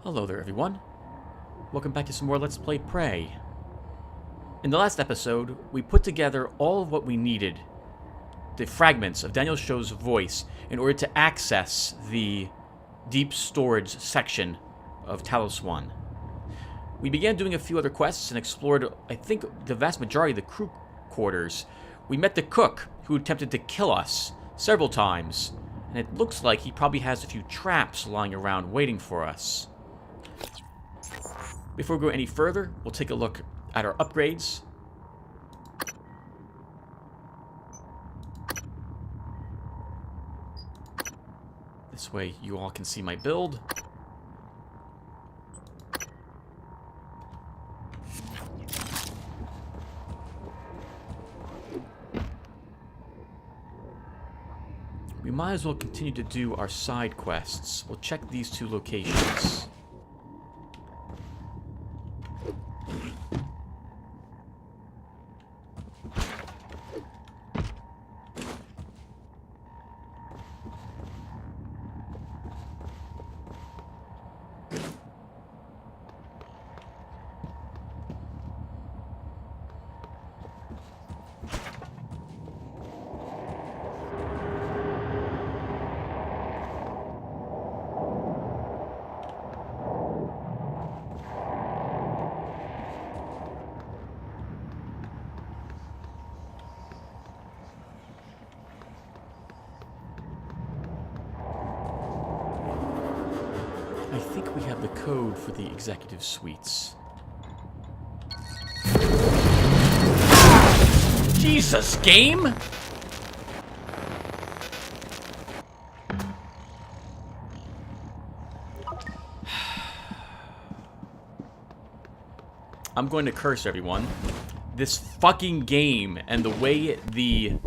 Hello there, everyone. Welcome back to some more Let's Play Prey. In the last episode, we put together all of what we needed, the fragments of Daniel Show's voice, in order to access the deep storage section of Talos 1. We began doing a few other quests and explored, I think, the vast majority of the crew quarters. We met the cook, who attempted to kill us several times, and it looks like he probably has a few traps lying around waiting for us. Before we go any further, we'll take a look at our upgrades. This way you all can see my build. We might as well continue to do our side quests. We'll check these two locations. I think we have the code for the executive suites. Jesus, game! I'm going to curse everyone. This fucking game and the way the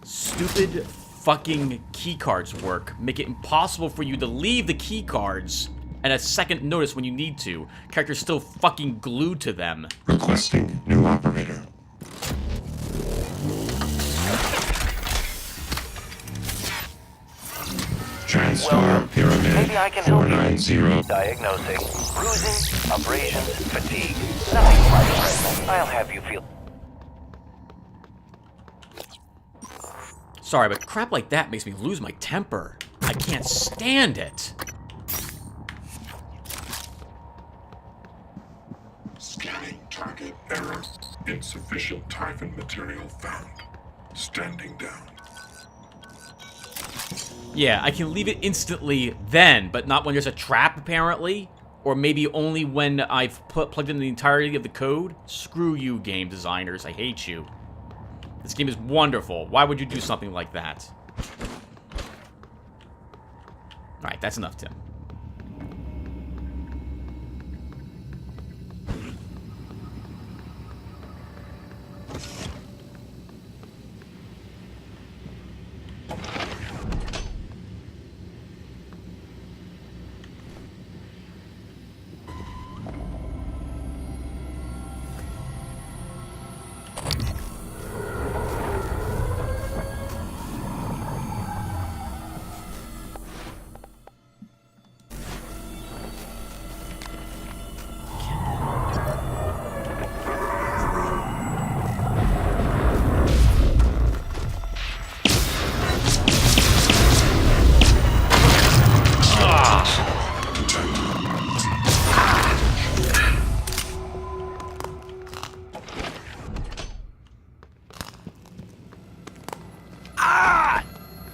stupid fucking keycards work make it impossible for you to leave the keycards at a second notice when you need to. Characters still fucking glued to them. Requesting new operator. TranStar Pyramid Maybe I can help you. 490. Diagnosing. Bruising, abrasions, fatigue. Nothing life-threatening. I'll have you feel... Sorry, but crap like that makes me lose my temper. I can't stand it. Scanning target error. Insufficient Typhon material found. Standing down. Yeah, I can leave it instantly then, but not when there's a trap, apparently. Or maybe only when I've plugged in the entirety of the code. Screw you, game designers. I hate you. This game is wonderful. Why would you do something like that? Alright, that's enough, Tim.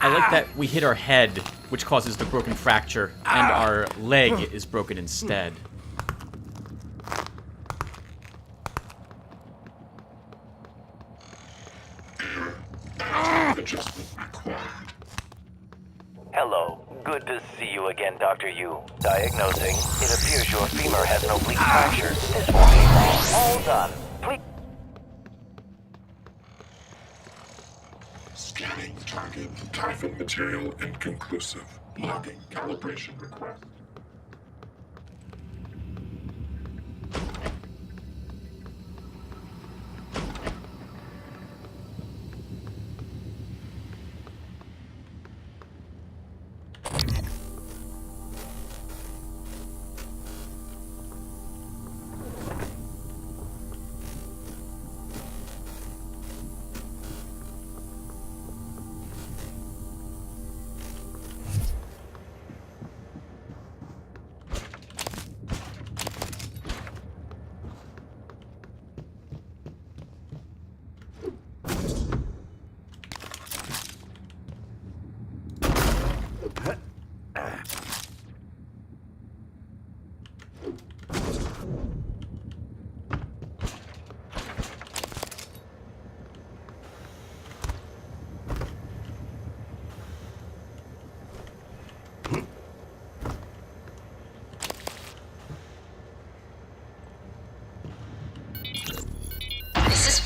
I like that we hit our head, which causes the broken fracture, and our leg is broken instead. Adjustment required. Hello. Good to see you again, Dr. Yu. Diagnosing. It appears your femur has an oblique fracture. This won't be long. All done. Please... Scanning target. Typhon material inconclusive. Logging calibration request.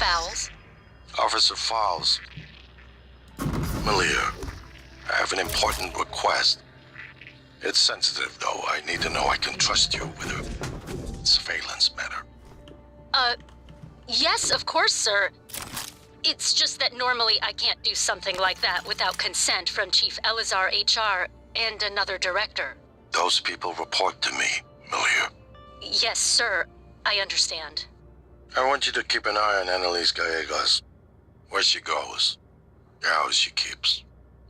Fowles? Officer Fowles. Malia, I have an important request. It's sensitive, though. I need to know I can trust you with a surveillance matter. Yes, of course, sir. It's just that normally I can't do something like that without consent from Chief Elazar HR and another director. Those people report to me, Malia. Yes, sir. I understand. I want you to keep an eye on Annalise Gallegos. Where she goes, the house she keeps,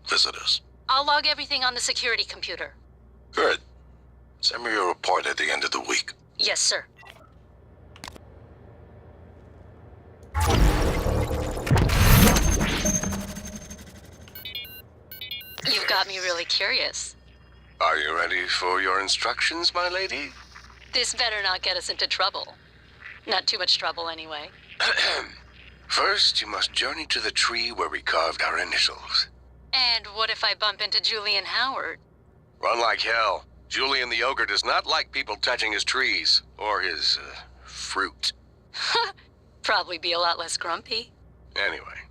visitors. I'll log everything on the security computer. Good. Send me your report at the end of the week. Yes, sir. You've got me really curious. Are you ready for your instructions, my lady? This better not get us into trouble. Not too much trouble, anyway. First, you must journey to the tree where we carved our initials. And what if I bump into Julian Howard? Run like hell. Julian the Ogre does not like people touching his trees, or his, fruit. Probably be a lot less grumpy. Anyway,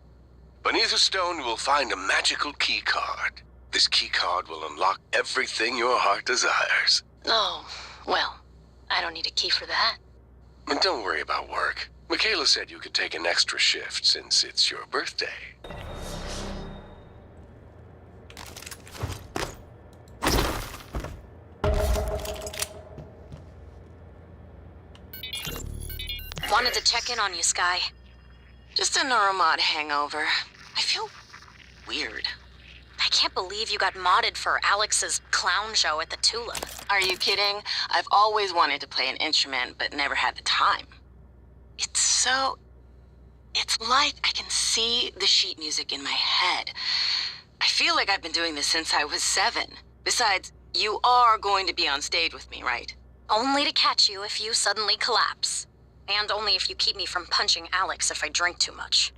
beneath a stone you will find a magical key card. This key card will unlock everything your heart desires. Oh, well, I don't need a key for that. And don't worry about work. Michaela said you could take an extra shift since it's your birthday. Wanted to check in on you, Sky. Just a neuromod hangover. I feel weird. I can't believe you got modded for Alex's clown show at the Tulip. Are you kidding? I've always wanted to play an instrument, but never had the time. It's like I can see the sheet music in my head. I feel like I've been doing this since I was 7. Besides, you are going to be on stage with me, right? Only to catch you if you suddenly collapse. And only if you keep me from punching Alex if I drink too much.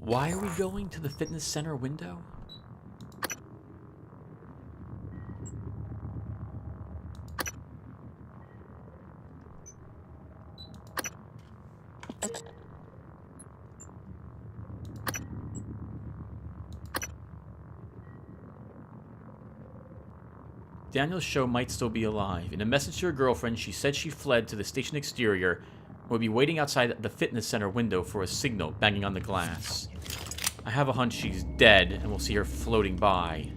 Why are we going to the fitness center window? Daniel's show might still be alive. In a message to her girlfriend, she said she fled to the station exterior and would be waiting outside the fitness center window for a signal banging on the glass. I have a hunch she's dead, and we'll see her floating by.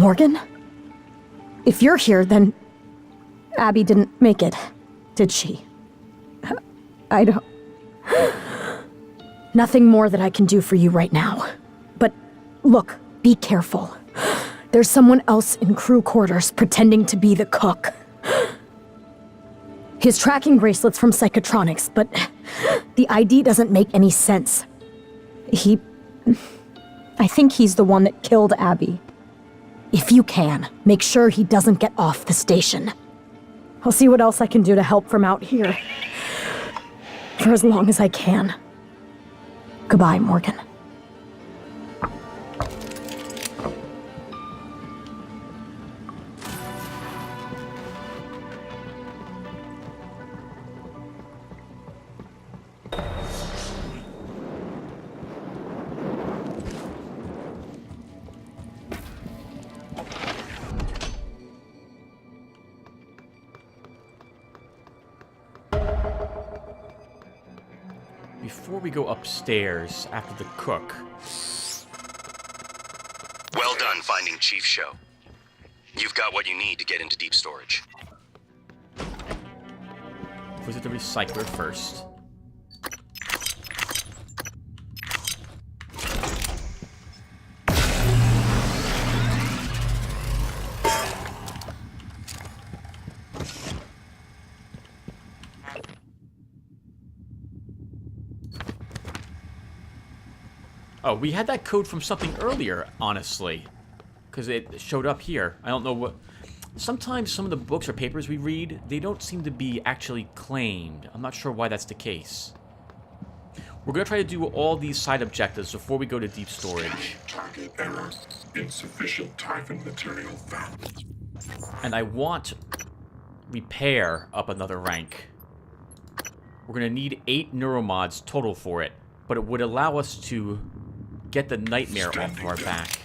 Morgan? If you're here, then Abby didn't make it, did she? I don't... Nothing more that I can do for you right now. But look, be careful. There's someone else in crew quarters pretending to be the cook. His tracking bracelet's from Psychotronics, but the ID doesn't make any sense. I think he's the one that killed Abby. If you can, make sure he doesn't get off the station. I'll see what else I can do to help from out here. For as long as I can. Goodbye, Morgan. Before we go upstairs after the cook... Well done finding Chief Show. You've got what you need to get into deep storage. Visit the recycler first. Oh, we had that code from something earlier, honestly. Because it showed up here. I don't know what... Sometimes some of the books or papers we read, they don't seem to be actually claimed. I'm not sure why that's the case. We're going to try to do all these side objectives before we go to deep storage. Target error. Insufficient Typhon material found. And I want repair up another rank. We're going to need 8 neuromods total for it. But it would allow us to get the nightmare off of our back.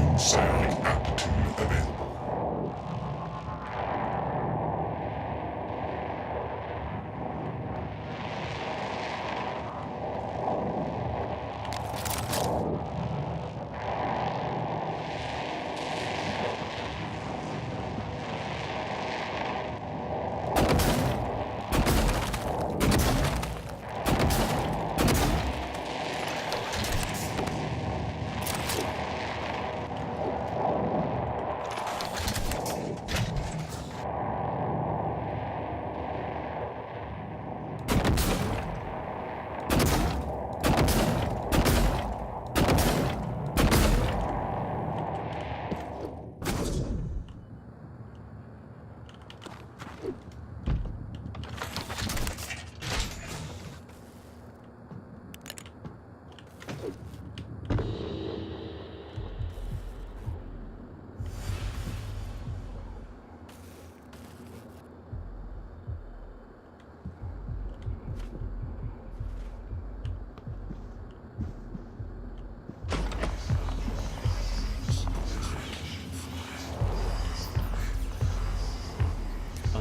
New psionic aptitude available.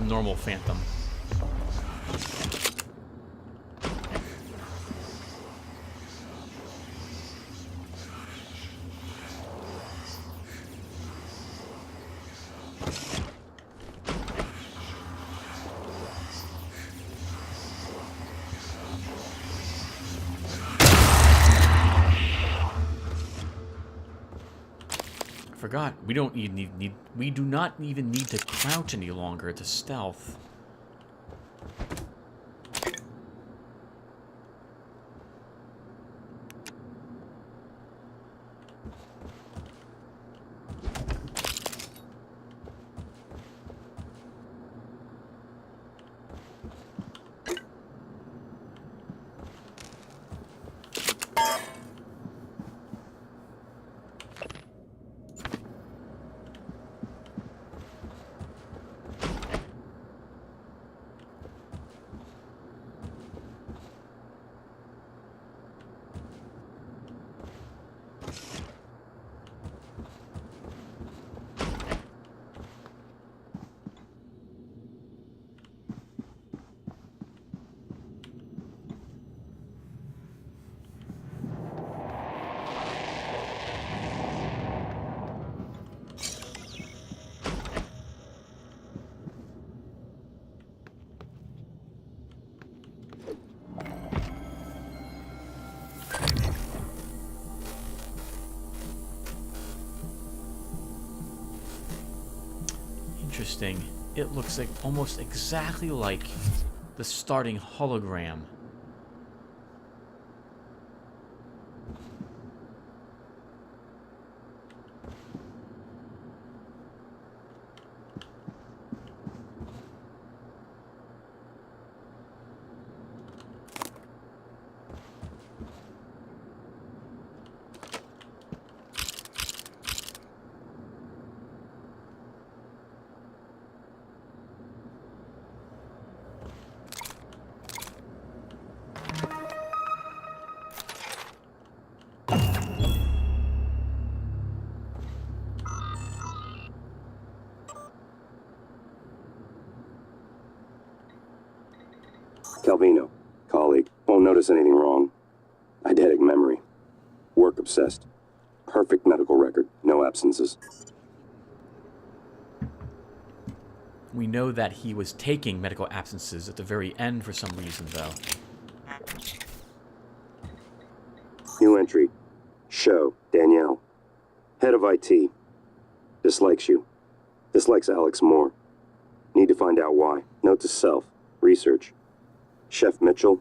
Normal Phantom. Forgot. We don't need we do not even need to crouch any longer to stealth. interesting. It looks like almost exactly like the starting hologram. Calvino, colleague, won't notice anything wrong. Eidetic memory. Work obsessed. Perfect medical record, no absences. We know that he was taking medical absences at the very end for some reason, though. New entry. Show, Danielle. Head of IT. Dislikes you. Dislikes Alex more. Need to find out why. Note to self. Research. Chef Mitchell,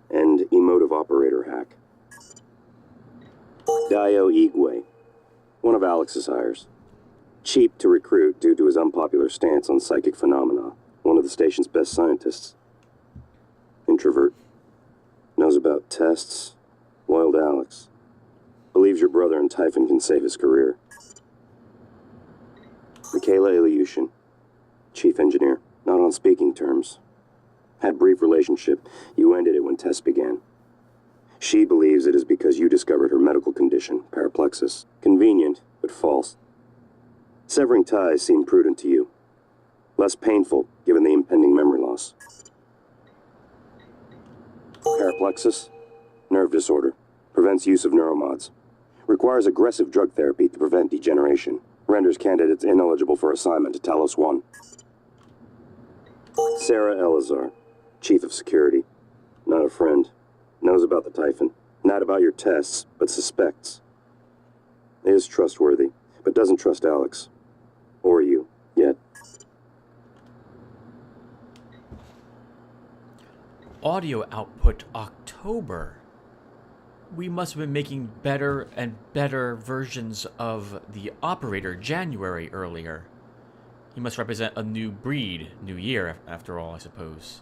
and emotive operator hack. Dio Igwe, one of Alex's hires. Cheap to recruit due to his unpopular stance on psychic phenomena. One of the station's best scientists. Introvert. Knows about tests. Loyal to Alex. Believes your brother and Typhon can save his career. Michaela Ilyushin, chief engineer. Not on speaking terms. Had brief relationship. You ended it when tests began. She believes it is because you discovered her medical condition, paraplexis. Convenient, but false. Severing ties seemed prudent to you. Less painful, given the impending memory loss. Paraplexis? Nerve disorder. Prevents use of neuromods. Requires aggressive drug therapy to prevent degeneration. Renders candidates ineligible for assignment to Talos 1. Sarah Elazar, chief of security. Not a friend. Knows about the Typhon. Not about your tests, but suspects. Is trustworthy, but doesn't trust Alex. Or you, yet. Audio output October. We must have been making better and better versions of the operator January earlier. He must represent a new breed, new year, after all, I suppose.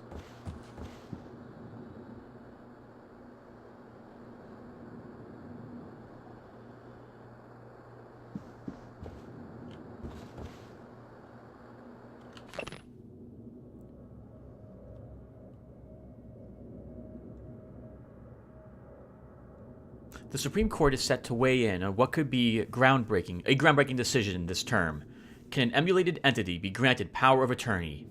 The Supreme Court is set to weigh in on what could be a groundbreaking decision this term. Can an emulated entity be granted power of attorney?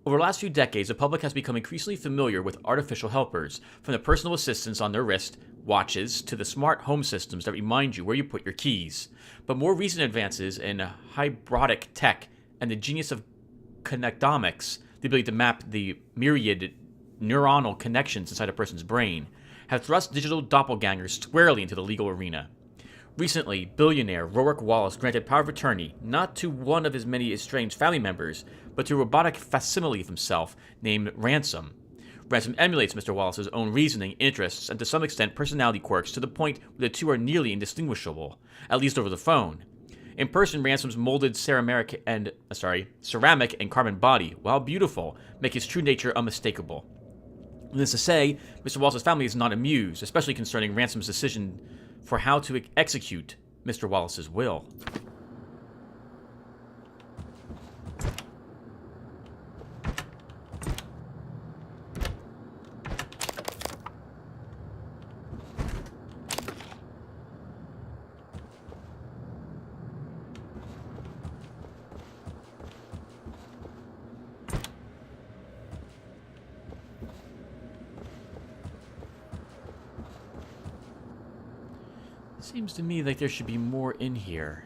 Over the last few decades, the public has become increasingly familiar with artificial helpers, from the personal assistants on their wrist, watches, to the smart home systems that remind you where you put your keys. But more recent advances in hybrodic tech and the genius of connectomics, the ability to map the myriad neuronal connections inside a person's brain, have thrust digital doppelgangers squarely into the legal arena. Recently, billionaire Rorick Wallace granted power of attorney not to one of his many estranged family members, but to a robotic facsimile of himself named Ransom. Ransom emulates Mr. Wallace's own reasoning, interests, and to some extent personality quirks to the point where the two are nearly indistinguishable, at least over the phone. In person, Ransom's molded ceramic and carbon body, while beautiful, make his true nature unmistakable. Needless to say, Mr. Wallace's family is not amused, especially concerning Ransom's decision for how to execute Mr. Wallace's will. Seems to me like there should be more in here.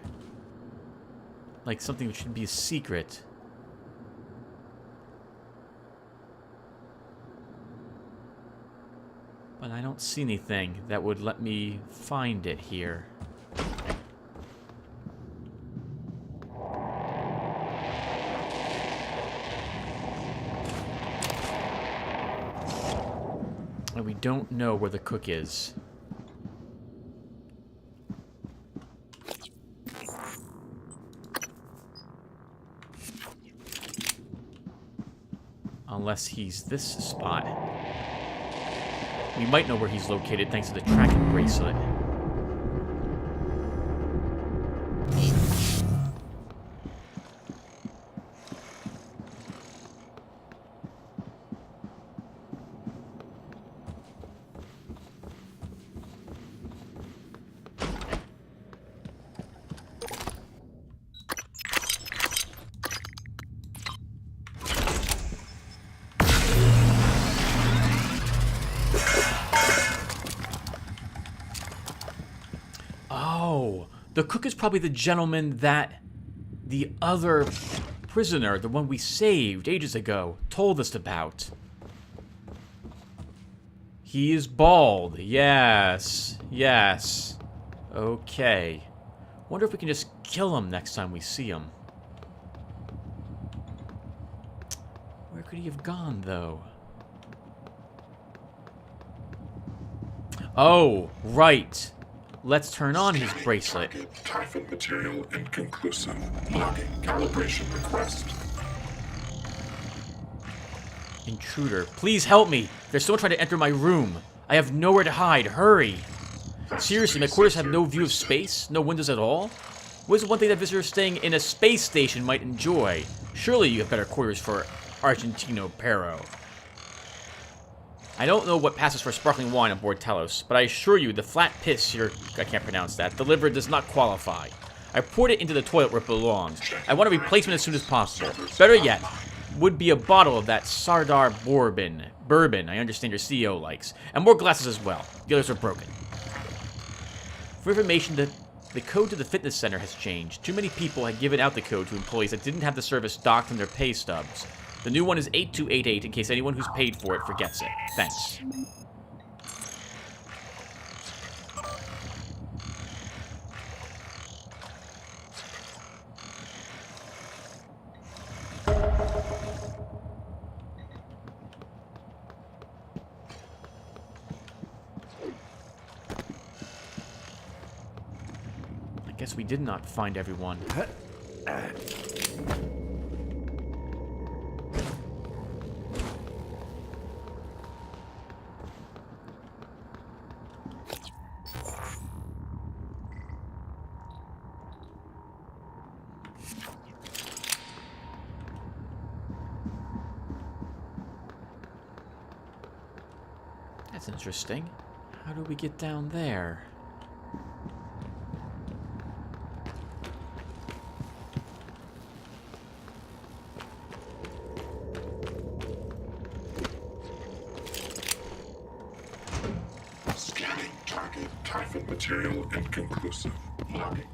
Like something that should be a secret. But I don't see anything that would let me find it here. don't know where the cook is. Unless he's this spot. We might know where he's located thanks to the tracking bracelet. Oh, the cook is probably the gentleman that the other prisoner, the one we saved ages ago, told us about. He is bald. Yes. Yes. Okay. Wonder if we can just kill him next time we see him. Where could he have gone, though? Oh, right. Let's turn on his bracelet. Typhon material inconclusive. Logging calibration request. Intruder, please help me. There's someone trying to enter my room. I have nowhere to hide. Hurry. Seriously, my quarters have no view of space? No windows at all? What is one thing that visitors staying in a space station might enjoy? Surely you have better quarters for Argentino Pero. I don't know what passes for sparkling wine on board Talos, but I assure you the flat piss I can't pronounce that, delivered does not qualify. I poured it into the toilet where it belongs. I want a replacement as soon as possible. Better yet, would be a bottle of that Sardar bourbon I understand your CEO likes, and more glasses as well. The others are broken. For information, the code to the fitness center has changed. Too many people had given out the code to employees that didn't have the service docked in their pay stubs. The new one is 8288 in case anyone who's paid for it forgets it. Thanks. I guess we did not find everyone. That's interesting. How do we get down there? Scanning target. Typhon material inconclusive. Logging.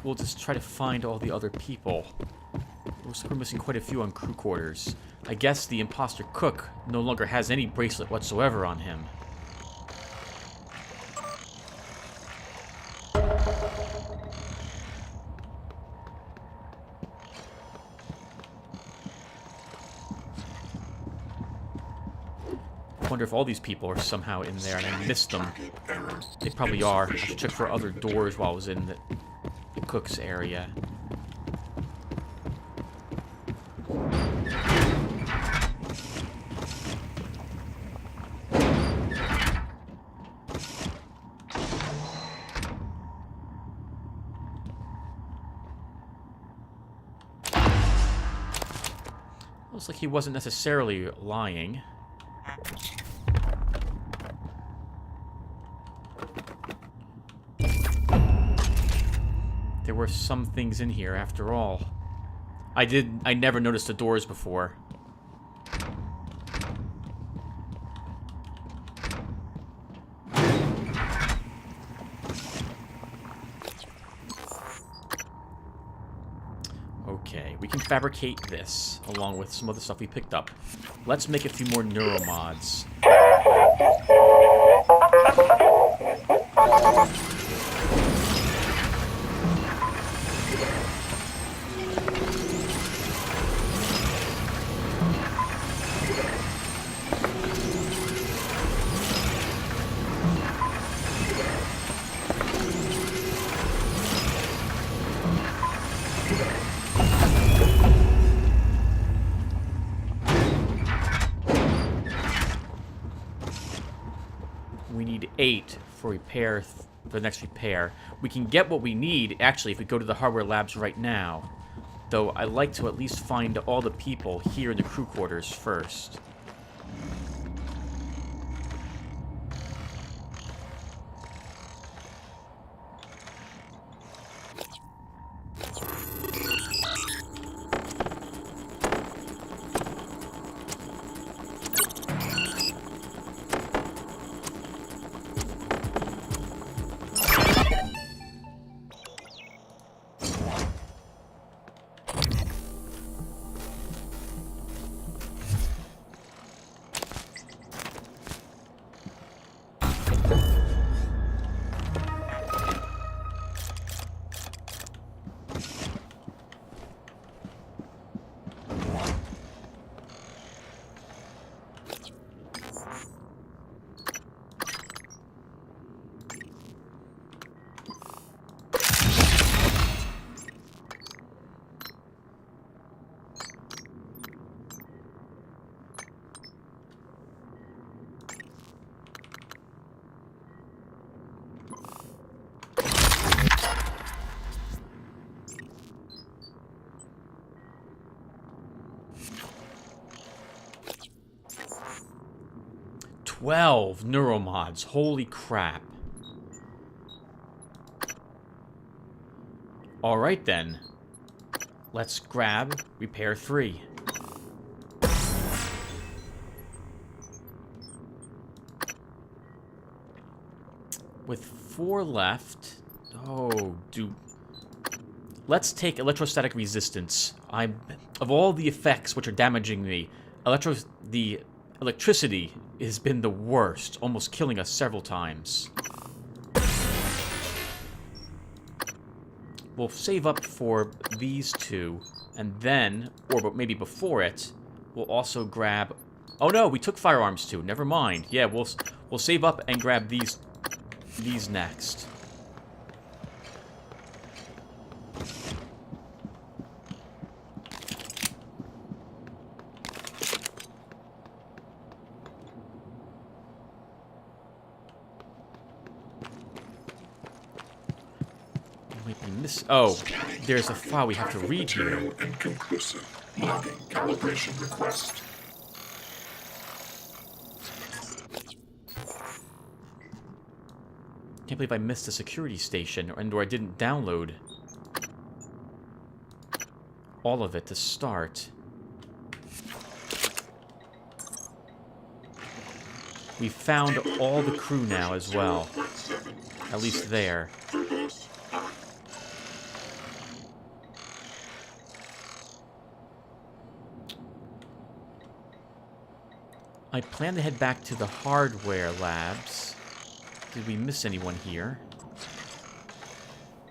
we'll just try to find all the other people. Looks like we're missing quite a few on crew quarters. I guess the imposter cook no longer has any bracelet whatsoever on him. I wonder if all these people are somehow in there and I missed them. They probably are. I should check for other doors while I was in the cook's area. Looks like he wasn't necessarily lying. There were some things in here after all. I never noticed the doors before. Okay, we can fabricate this, along with some other stuff we picked up. Let's make a few more neuromods. We need 8 for repair, the next repair. We can get what we need, actually, if we go to the hardware labs right now. Though, I like to at least find all the people here in the crew quarters first. Twelve neuromods. Holy crap. Alright then. Let's grab repair 3. With 4 left. Oh, let's take electrostatic resistance. Of all the effects which are damaging me, the electricity has been the worst, almost killing us several times. We'll save up for these 2, and then, or maybe before it, we'll also grab... Oh no, we took firearms too. Never mind. Yeah, we'll save up and grab these next. Oh, there's a file we have to read here. Inconclusive. Logging calibration request. Can't believe I missed a security station, or I didn't download all of it to start. We found all the crew now as well. At least there. I plan to head back to the hardware labs. Did we miss anyone here?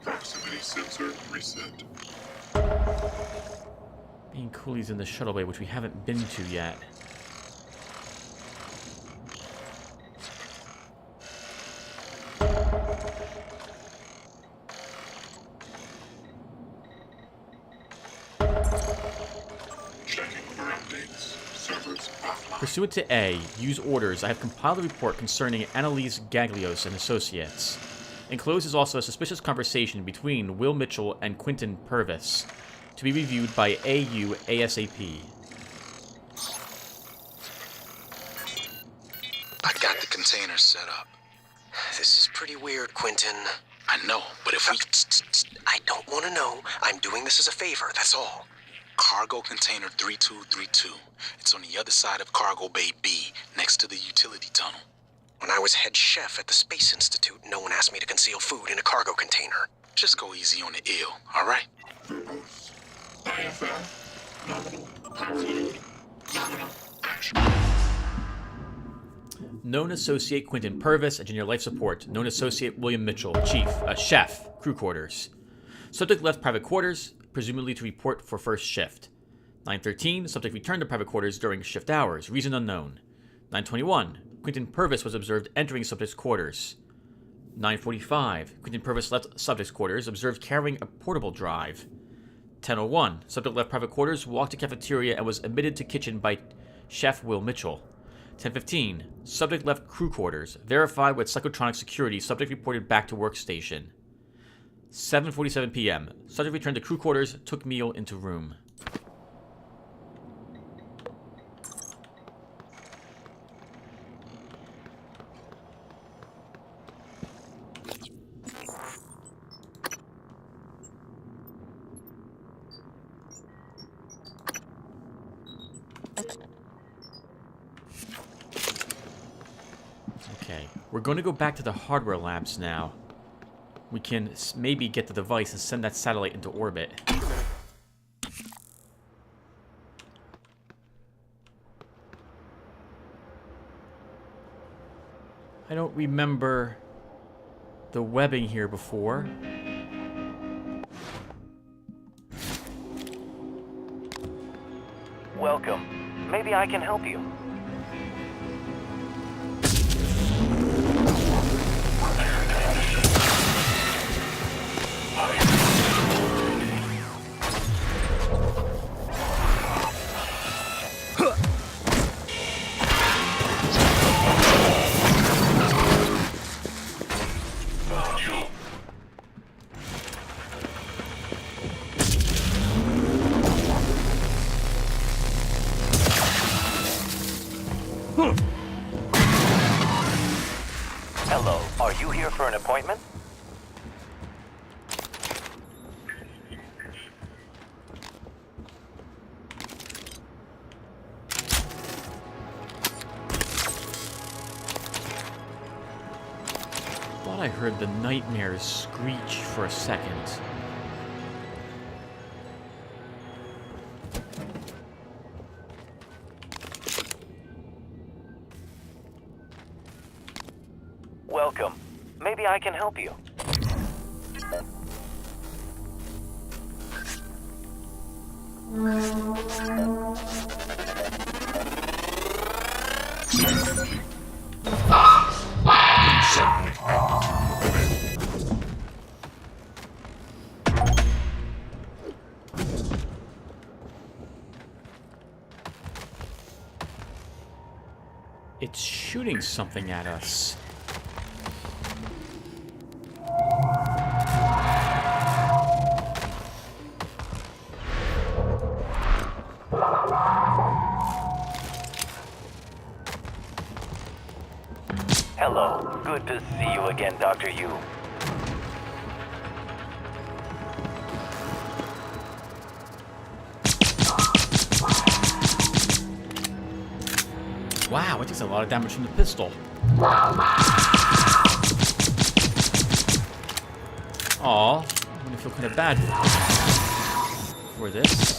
Proximity sensor reset. Being coolies in the shuttle bay, which we haven't been to yet. Checking for updates. Servers offline. Pursuant to A, use orders, I have compiled a report concerning Annalise Gaglios and Associates. Enclosed is also a suspicious conversation between Will Mitchell and Quentin Purvis, to be reviewed by AU ASAP. I got the container set up. This is pretty weird, Quentin. I know, but if we... I don't want to know. I'm doing this as a favor, that's all. Cargo container 3232. It's on the other side of Cargo Bay B, next to the utility tunnel. When I was head chef at the Space Institute, no one asked me to conceal food in a cargo container. Just go easy on the ill, all right? Verbose. IFF. Nominal. Power fluid. Nominal. Action. Known Associate Quentin Purvis, Engineer Life Support. Known Associate William Mitchell, Chief, Chef, Crew Quarters. Subject left private quarters, presumably to report for first shift. 9:13, subject returned to private quarters during shift hours, reason unknown. 9:21, Quentin Purvis was observed entering subject's quarters. 9:45, Quentin Purvis left subject's quarters, observed carrying a portable drive. 10:01, subject left private quarters, walked to cafeteria, and was admitted to kitchen by Chef Will Mitchell. 10:15, subject left crew quarters, verified with psychotronic security, subject reported back to workstation. 7:47 p.m., subject returned to crew quarters, took meal into room. Okay, we're going to go back to the hardware labs now. We can maybe get the device and send that satellite into orbit. I don't remember the webbing here before. Welcome. Maybe I can help you. Hello, are you here for an appointment? Thought I heard the nightmares screech for a second. Welcome. Maybe I can help you. It's shooting something at us. Hello. Good to see you again, Dr. Yu. Wow, it takes a lot of damage from the pistol. Aw, I'm gonna feel kind of bad for this.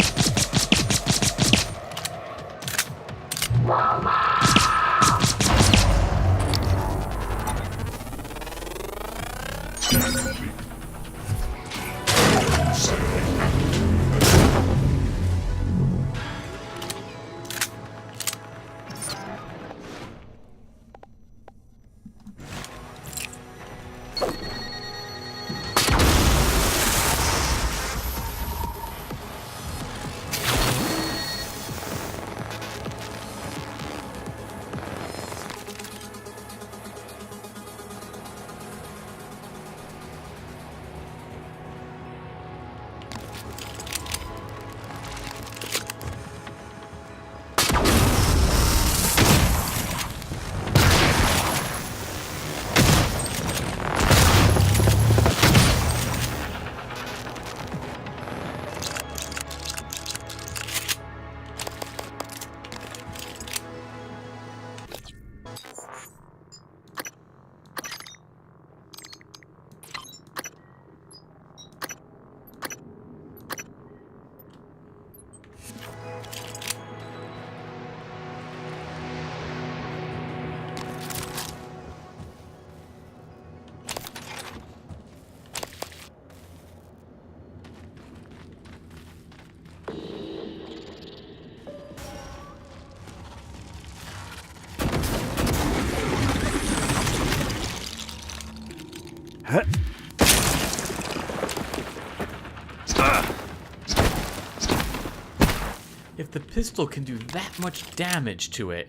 If the pistol can do that much damage to it,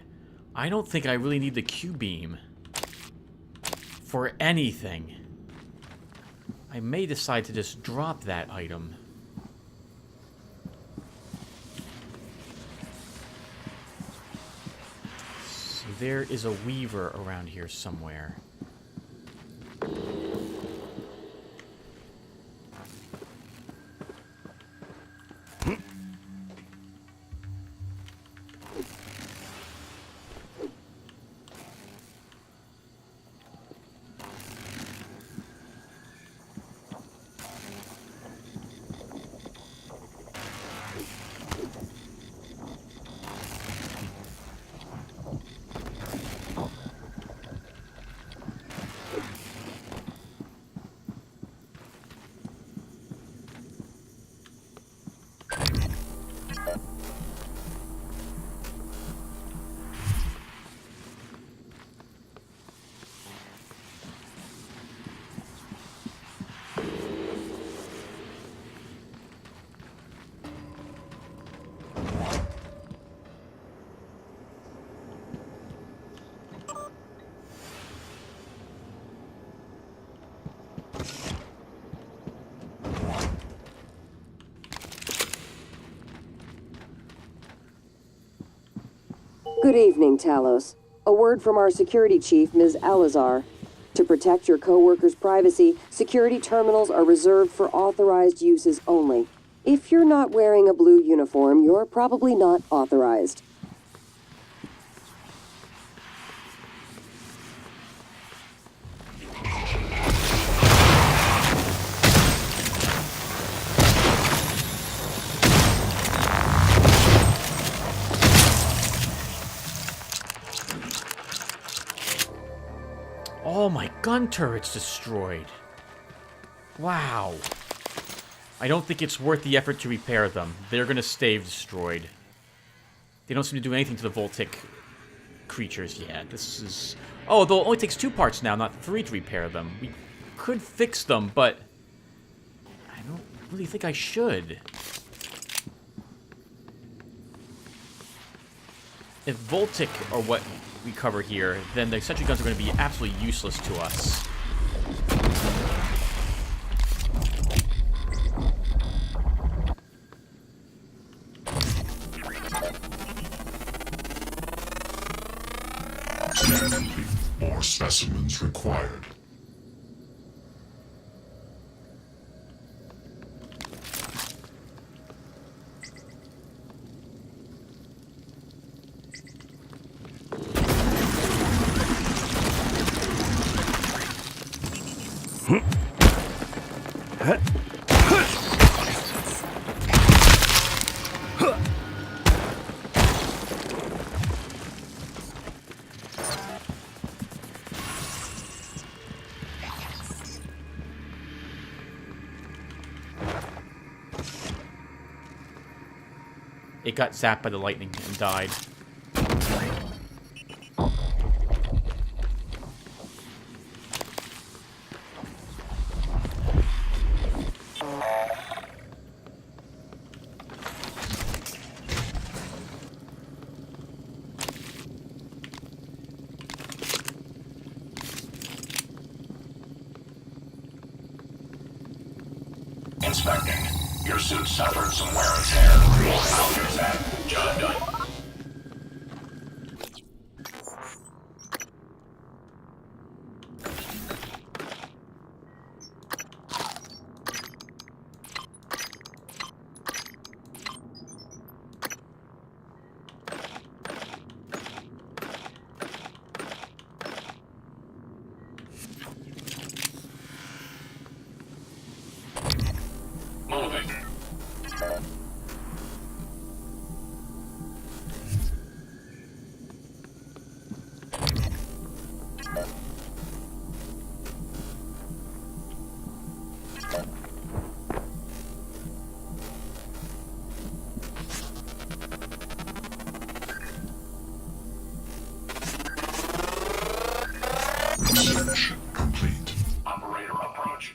I don't think I really need the Q-beam for anything. I may decide to just drop that item. So there is a Weaver around here somewhere. Good evening, Talos. A word from our security chief, Ms. Alizar. To protect your co-workers' privacy, security terminals are reserved for authorized uses only. If you're not wearing a blue uniform, you're probably not authorized. Oh, my gun turret's destroyed. Wow. I don't think it's worth the effort to repair them. They're gonna stay destroyed. They don't seem to do anything to the Voltic creatures yet. This is... Oh, though it only takes 2 parts now, not 3 to repair them. We could fix them, but... I don't really think I should. If Voltic are what we cover here, then the sentry guns are going to be absolutely useless to us. More specimens required. It got zapped by the lightning and died. Inspecting. Your suit suffered some wear and tear. I'll fix that. Job done. Moving. Search complete. Operator approach.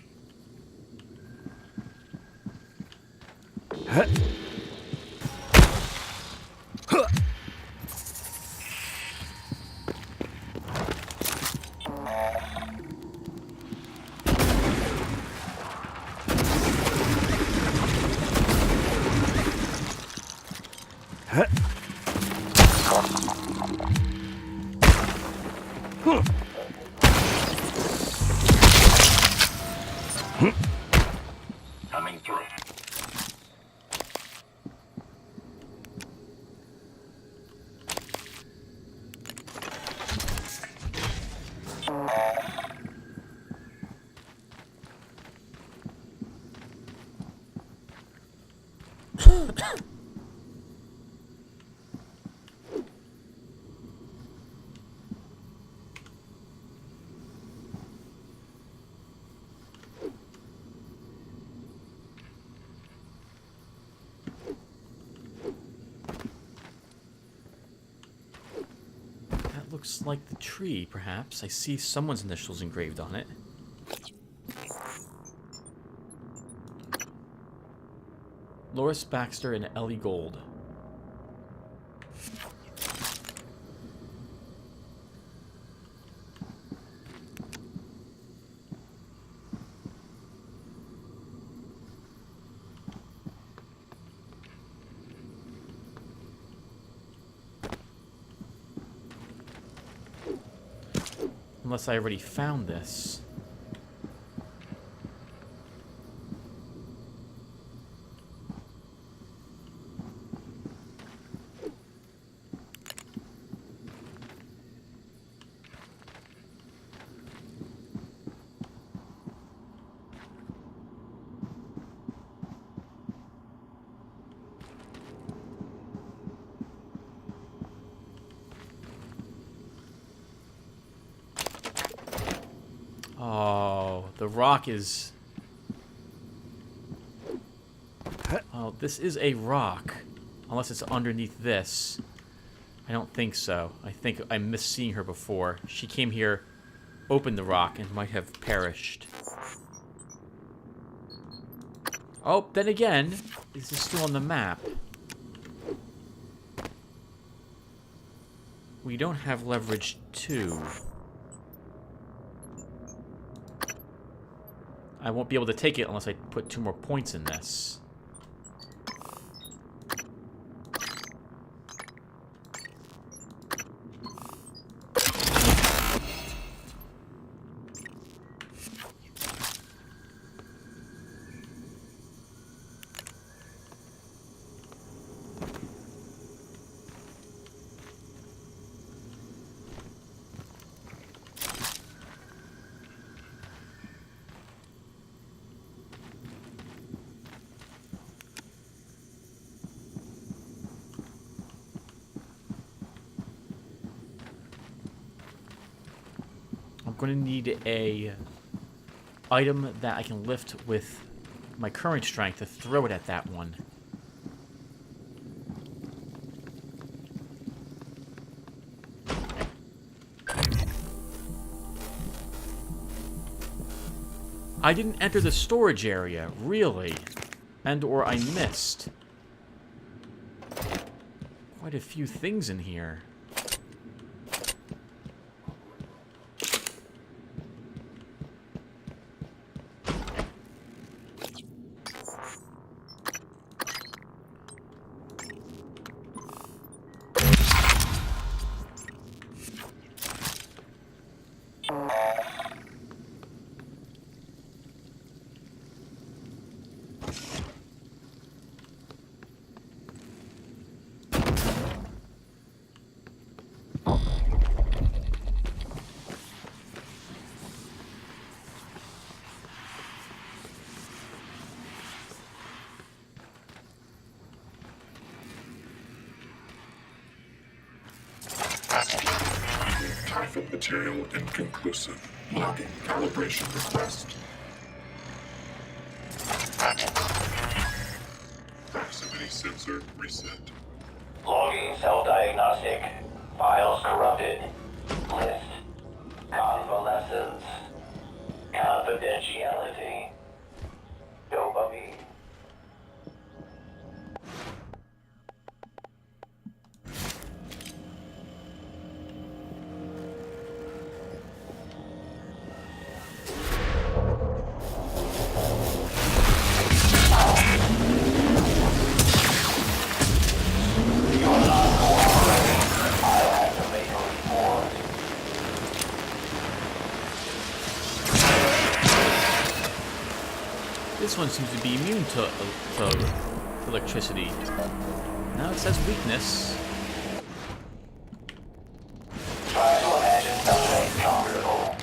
Coming through. That looks like the tree, perhaps. I see someone's initials engraved on it. Loris Baxter and Ellie Gold. Unless I already found this. Oh, the rock is... Oh, this is a rock. Unless it's underneath this. I don't think so. I think I missed seeing her before. She came here, opened the rock, and might have perished. Oh, then again, this is still on the map. We don't have leverage 2. I won't be able to take it unless I put 2 more points in this. I'm going to need a item that I can lift with my current strength to throw it at that one. I didn't enter the storage area, really. And/or I missed quite a few things in here. Typhon material inconclusive. Logging calibration request. Proximity sensor reset. Logging cell diagnostic. Files corrupted. List. Convalescence. Confidentiality. Dopamine. This one seems to be immune to electricity. Now it says weakness. Try to imagine something comfortable.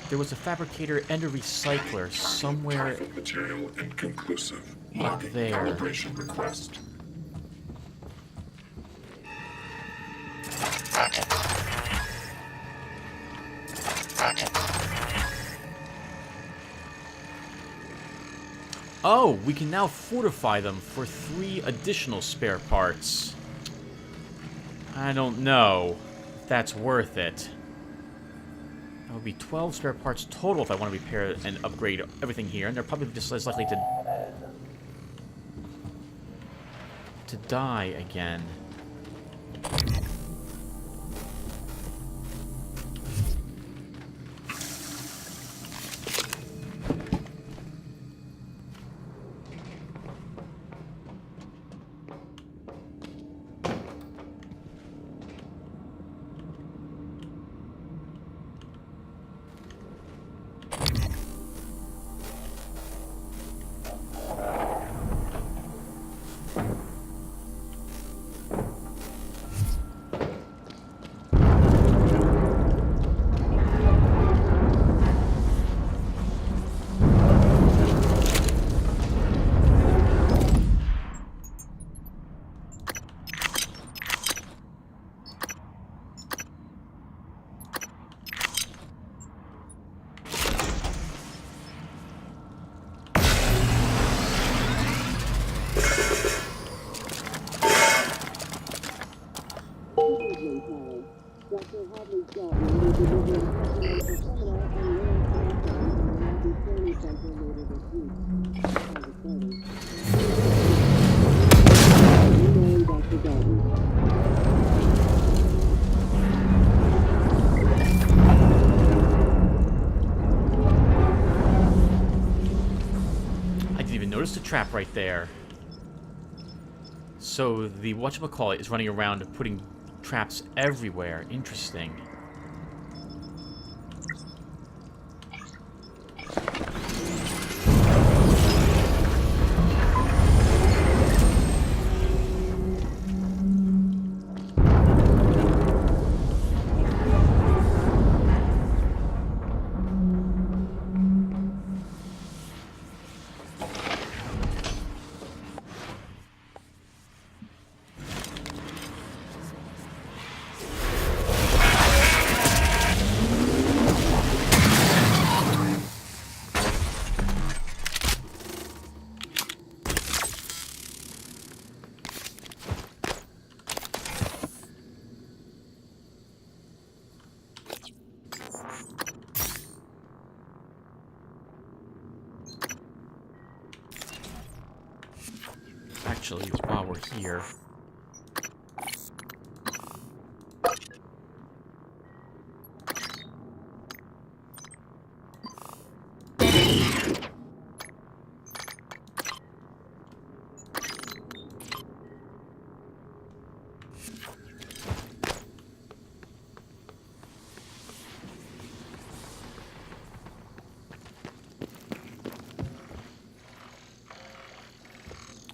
There was a fabricator and a recycler somewhere Typhon material inconclusive. up Logging there. calibration request. Oh, we can now fortify them for 3 additional spare parts. I don't know if that's worth it. That would be 12 spare parts total if I want to repair and upgrade everything here, and they're probably just less likely to die again. I didn't even notice the trap right there. So the whatchamacallit is running around putting traps everywhere. Interesting. Actually, while we're here...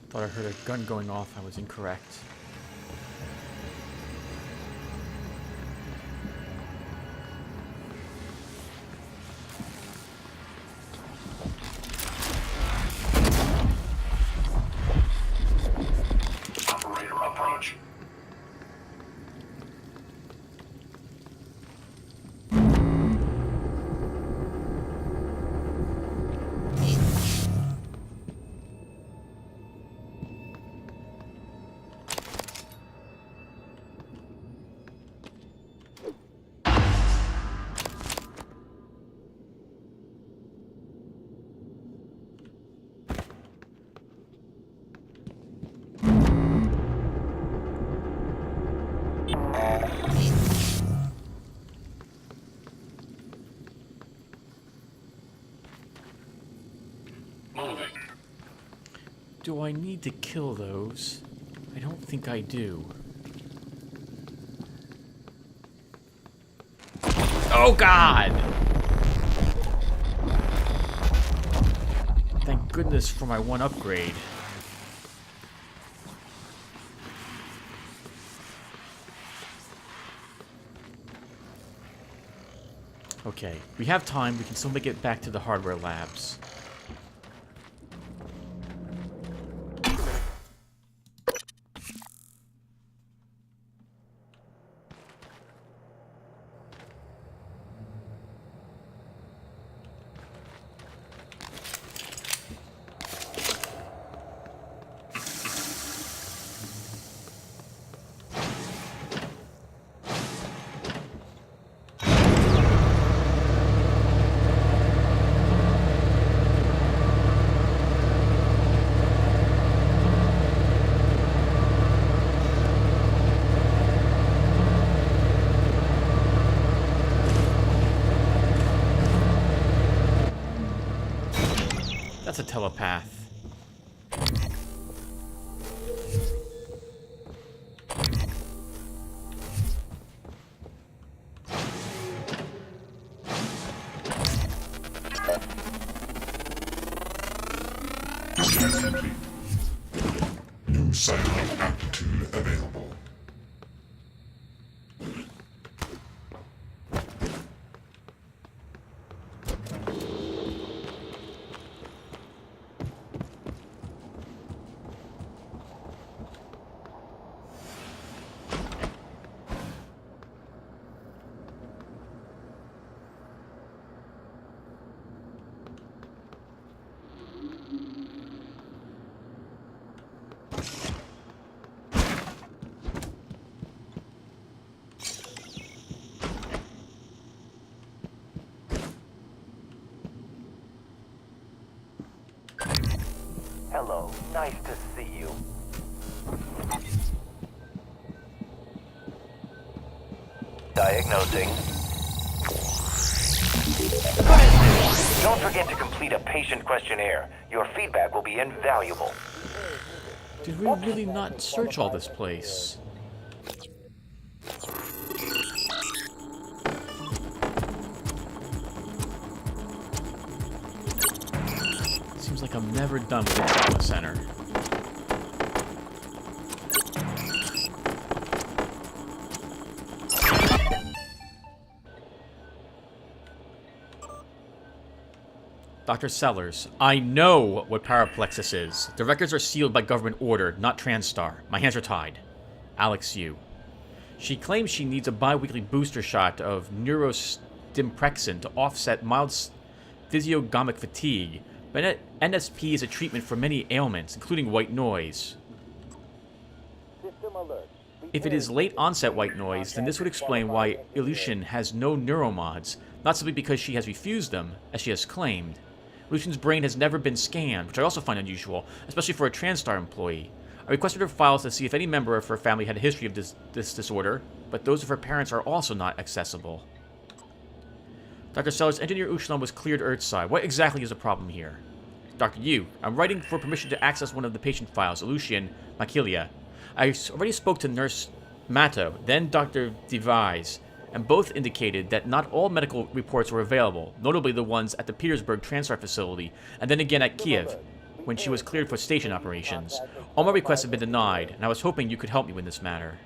Thought I heard a gun going off. I was incorrect. Operator approach. Moving. Do I need to kill those? I don't think I do. Oh God! Thank goodness for my one upgrade. Okay, we have time. We can still make it back to the hardware labs. That's a telepath. Scan complete. New satellite aptitude available. Hello, nice to see you. Diagnosing. Good news. Don't forget to complete a patient questionnaire. Your feedback will be invaluable. Did we really not search all this place? Seems like I'm never done with the trauma center. Dr. Sellers, I know what paraplexus is. The records are sealed by government order, not TranStar. My hands are tied. Alex Yu. She claims she needs a bi-weekly booster shot of neurostimprexin to offset mild physiognomic fatigue, but NSP is a treatment for many ailments, including white noise. If it is late-onset white noise, then this would explain why Illusion has no neuromods, not simply because she has refused them, as she has claimed. Lucian's brain has never been scanned, which I also find unusual, especially for a TranStar employee. I requested her files to see if any member of her family had a history of this disorder, but those of her parents are also not accessible. Dr. Sellers, Engineer Ushlum was cleared Earthside. What exactly is the problem here? Dr. Yu, I'm writing for permission to access one of the patient files, Lucian Machilia. I already spoke to Nurse Mato, then Dr. Devise, and both indicated that not all medical reports were available, notably the ones at the Petersburg TranStar facility, and then again at Kiev, when she was cleared for station operations. All my requests have been denied, and I was hoping you could help me with this matter.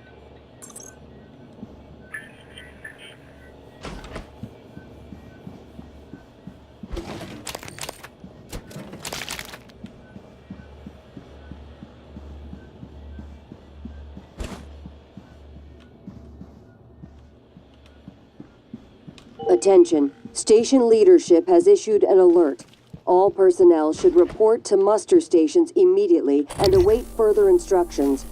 Attention. Station leadership has issued an alert. All personnel should report to muster stations immediately and await further instructions.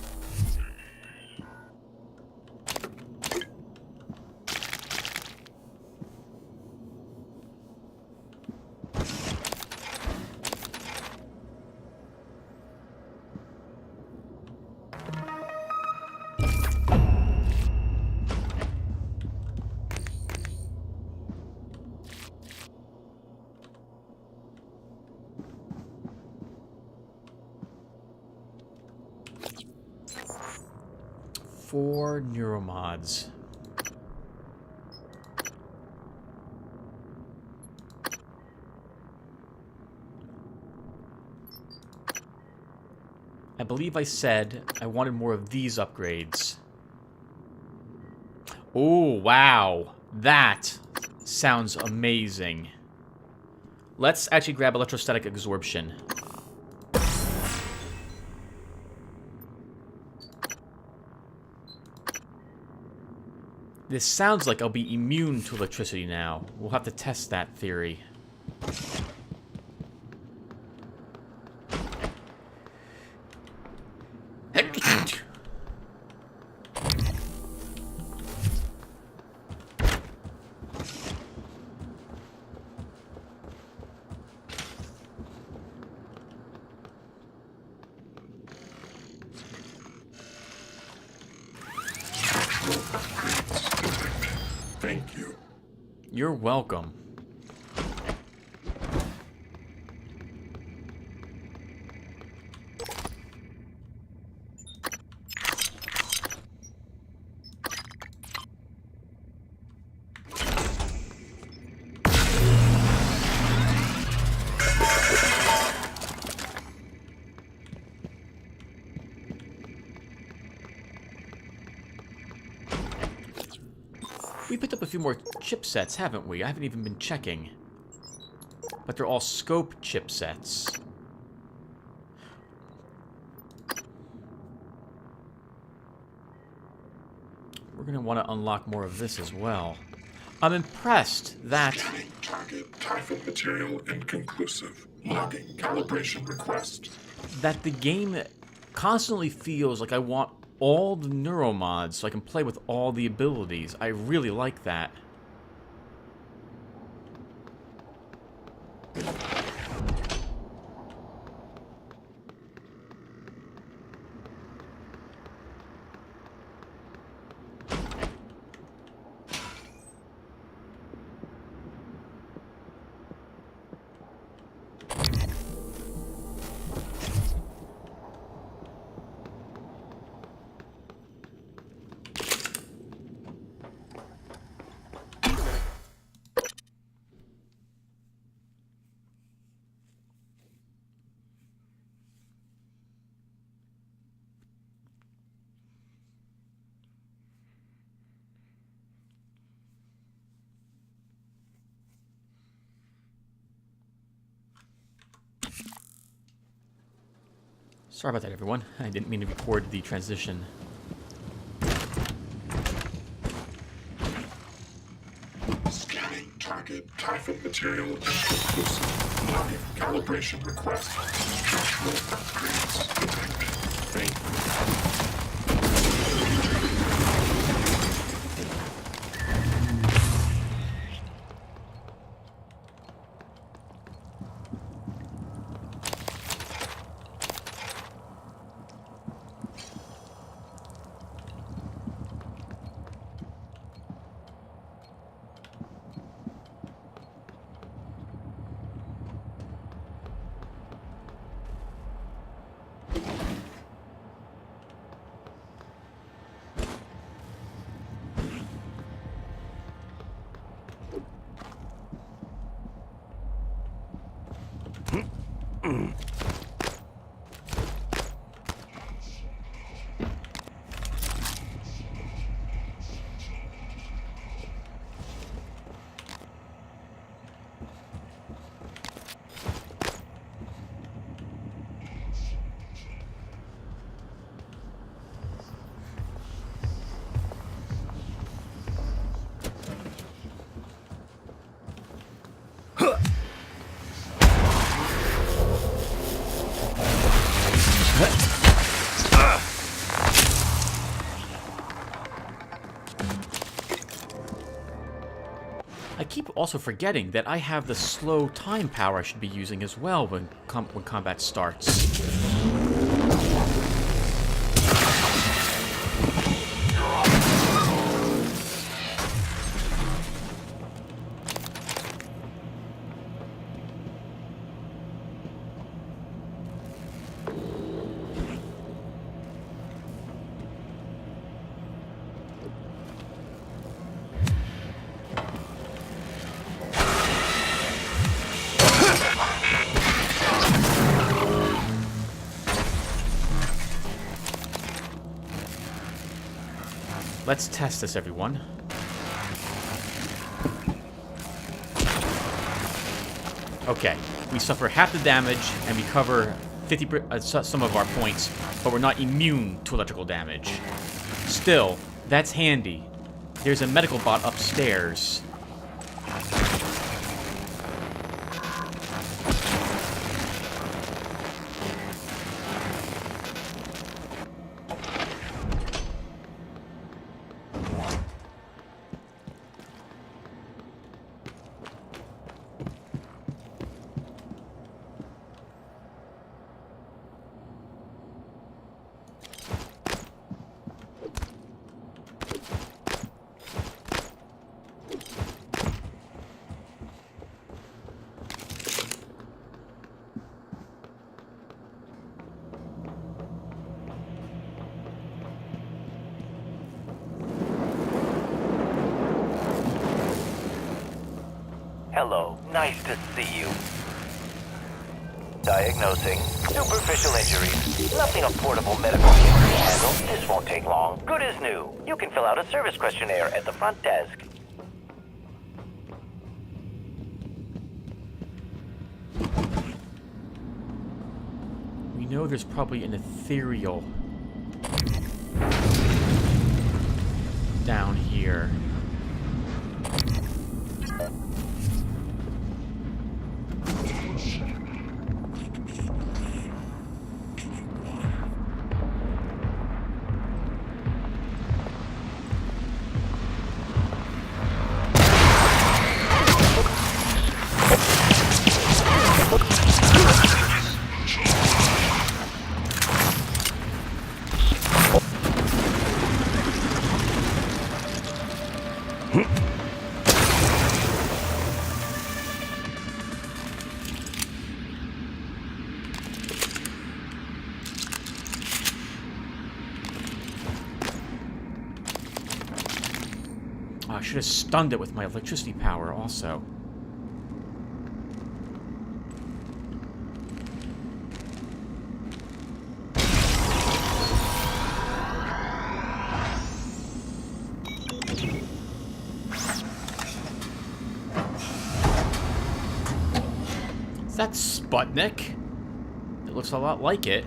Four neuromods. I believe I said I wanted more of these upgrades. Oh, wow. That sounds amazing. Let's actually grab electrostatic absorption. This sounds like I'll be immune to electricity now. We'll have to test that theory. Thank you. You're welcome. We picked up a few more chipsets, haven't we? I haven't even been checking. But they're all scope chipsets. We're going to want to unlock more of this as well. I'm impressed that... Scanning target Typhon material inconclusive. Logging calibration request. That the game constantly feels like I want all the neuromods so I can play with all the abilities. I really like that. Sorry about that, everyone. I didn't mean to record the transition. Scanning target Typhon material inconclusive. Logging calibration request. Structural upgrades detected. Faint. I keep also forgetting that I have the slow time power I should be using as well when combat starts. Let's test this, everyone. Okay, we suffer half the damage and we cover 50 some of our points, but we're not immune to electrical damage. Still, that's handy. There's a medical bot upstairs. Hello, nice to see you. Diagnosing. Superficial injuries. Nothing a portable medical kit can handle. This won't take long. Good as new. You can fill out a service questionnaire at the front desk. We know there's probably an ethereal down here. I should have stunned it with my electricity power also. Is that Sputnik? It looks a lot like it.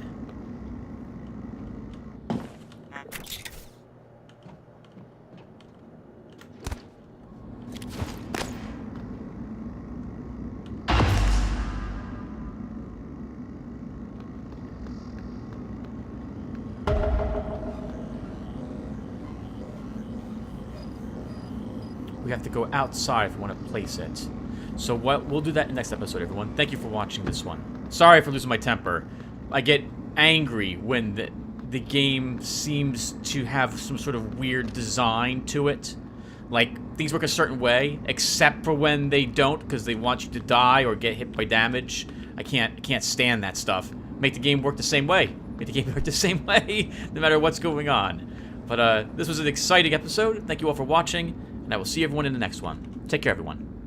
we have to go outside if we want to place it. So we'll do that in the next episode, everyone. Thank you for watching this one. Sorry for losing my temper. I get angry when the game seems to have some sort of weird design to it. Like, things work a certain way, except for when they don't, because they want you to die or get hit by damage. I can't stand that stuff. Make the game work the same way. Make the game work the same way, no matter what's going on. But this was an exciting episode. Thank you all for watching, and I will see everyone in the next one. Take care, everyone.